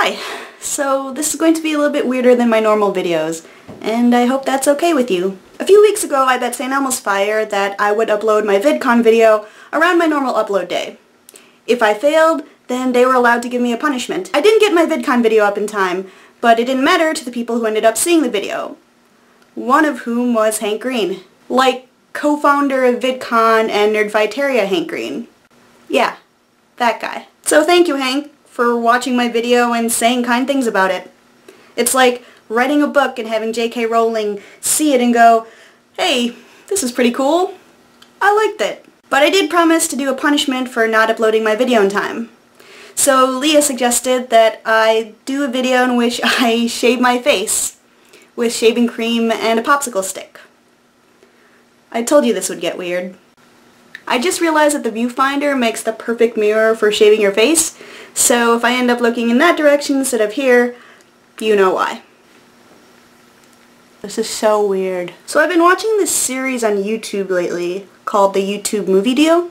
Hi, so this is going to be a little bit weirder than my normal videos, and I hope that's okay with you. A few weeks ago I bet St. Elmo's Fire that I would upload my VidCon video around my normal upload day. If I failed, then they were allowed to give me a punishment. I didn't get my VidCon video up in time, but it didn't matter to the people who ended up seeing the video. One of whom was Hank Green. Like, co-founder of VidCon and Nerdviteria Hank Green. Yeah, that guy. So thank you, Hank, for watching my video and saying kind things about it. It's like writing a book and having J.K. Rowling see it and go, hey, this is pretty cool. I liked it. But I did promise to do a punishment for not uploading my video in time. So Leah suggested that I do a video in which I shave my face with shaving cream and a popsicle stick. I told you this would get weird. I just realized that the viewfinder makes the perfect mirror for shaving your face, so if I end up looking in that direction instead of here, you know why. This is so weird. So I've been watching this series on YouTube lately called the YouTube Movie Deal.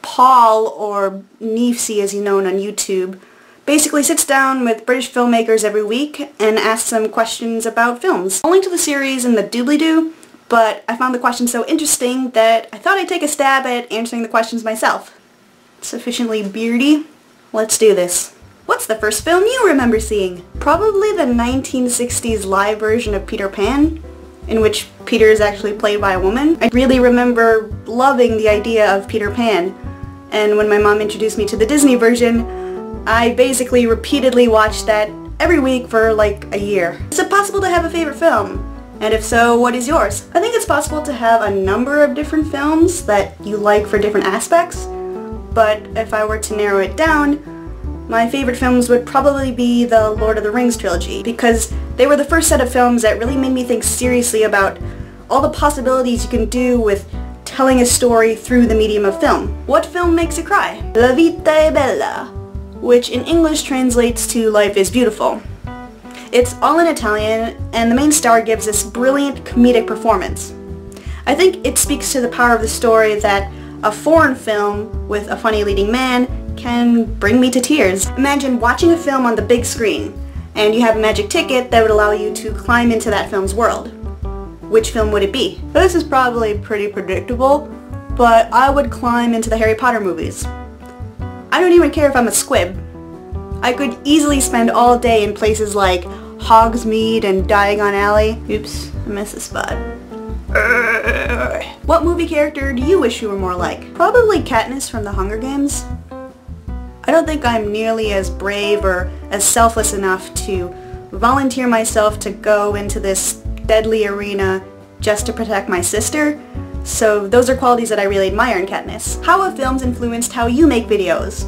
Paul, or Neafcy as he's known on YouTube, basically sits down with British filmmakers every week and asks them questions about films. I'll link to the series in the doobly-doo, but I found the questions so interesting that I thought I'd take a stab at answering the questions myself. Sufficiently beardy? Let's do this. What's the first film you remember seeing? Probably the 1960s live version of Peter Pan, in which Peter is actually played by a woman. I really remember loving the idea of Peter Pan, and when my mom introduced me to the Disney version, I basically repeatedly watched that every week for like a year. Is it possible to have a favorite film? And if so, what is yours? I think it's possible to have a number of different films that you like for different aspects, but if I were to narrow it down, my favorite films would probably be the Lord of the Rings trilogy, because they were the first set of films that really made me think seriously about all the possibilities you can do with telling a story through the medium of film. What film makes you cry? La vita è bella, which in English translates to Life is Beautiful. It's all in Italian, and the main star gives this brilliant comedic performance. I think it speaks to the power of the story that a foreign film with a funny leading man can bring me to tears. Imagine watching a film on the big screen, and you have a magic ticket that would allow you to climb into that film's world. Which film would it be? This is probably pretty predictable, but I would climb into the Harry Potter movies. I don't even care if I'm a squib. I could easily spend all day in places like Hogsmeade and Diagon Alley. Oops, I missed a spot. What movie character do you wish you were more like? Probably Katniss from the Hunger Games. I don't think I'm nearly as brave or as selfless enough to volunteer myself to go into this deadly arena just to protect my sister, so those are qualities that I really admire in Katniss. How have films influenced how you make videos,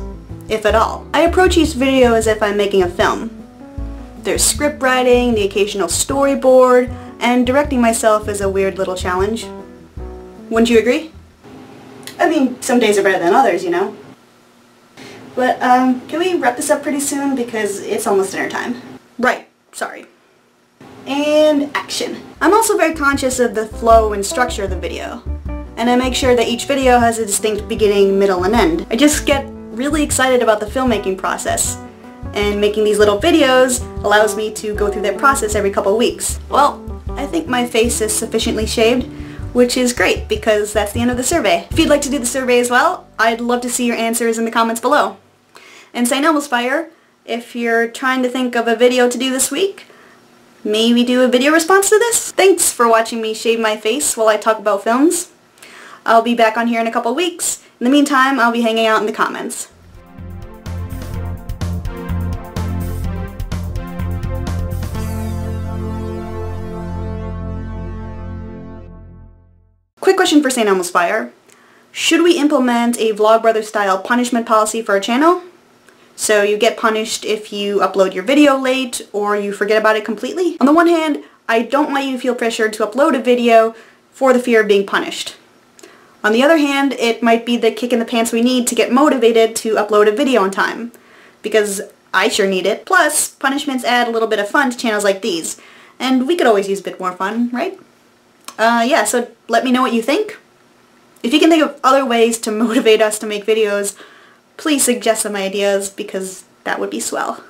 if at all? I approach each video as if I'm making a film. There's script writing, the occasional storyboard, and directing myself is a weird little challenge. Wouldn't you agree? I mean, some days are better than others, you know? But, can we wrap this up pretty soon because it's almost dinner time? Right, sorry. And action. I'm also very conscious of the flow and structure of the video, and I make sure that each video has a distinct beginning, middle, and end. I just get really excited about the filmmaking process, and making these little videos allows me to go through that process every couple weeks. Well, I think my face is sufficiently shaved, which is great because that's the end of the survey. If you'd like to do the survey as well, I'd love to see your answers in the comments below. And St. Elmo's Fire, if you're trying to think of a video to do this week, maybe do a video response to this? Thanks for watching me shave my face while I talk about films. I'll be back on here in a couple weeks. In the meantime, I'll be hanging out in the comments. Quick question for St. Elmo's Fire. Should we implement a Vlogbrother style punishment policy for our channel? So you get punished if you upload your video late or you forget about it completely? On the one hand, I don't want you to feel pressured to upload a video for the fear of being punished. On the other hand, it might be the kick in the pants we need to get motivated to upload a video on time, because I sure need it. Plus, punishments add a little bit of fun to channels like these, and we could always use a bit more fun, right? Yeah, so let me know what you think. If you can think of other ways to motivate us to make videos, please suggest some ideas because that would be swell.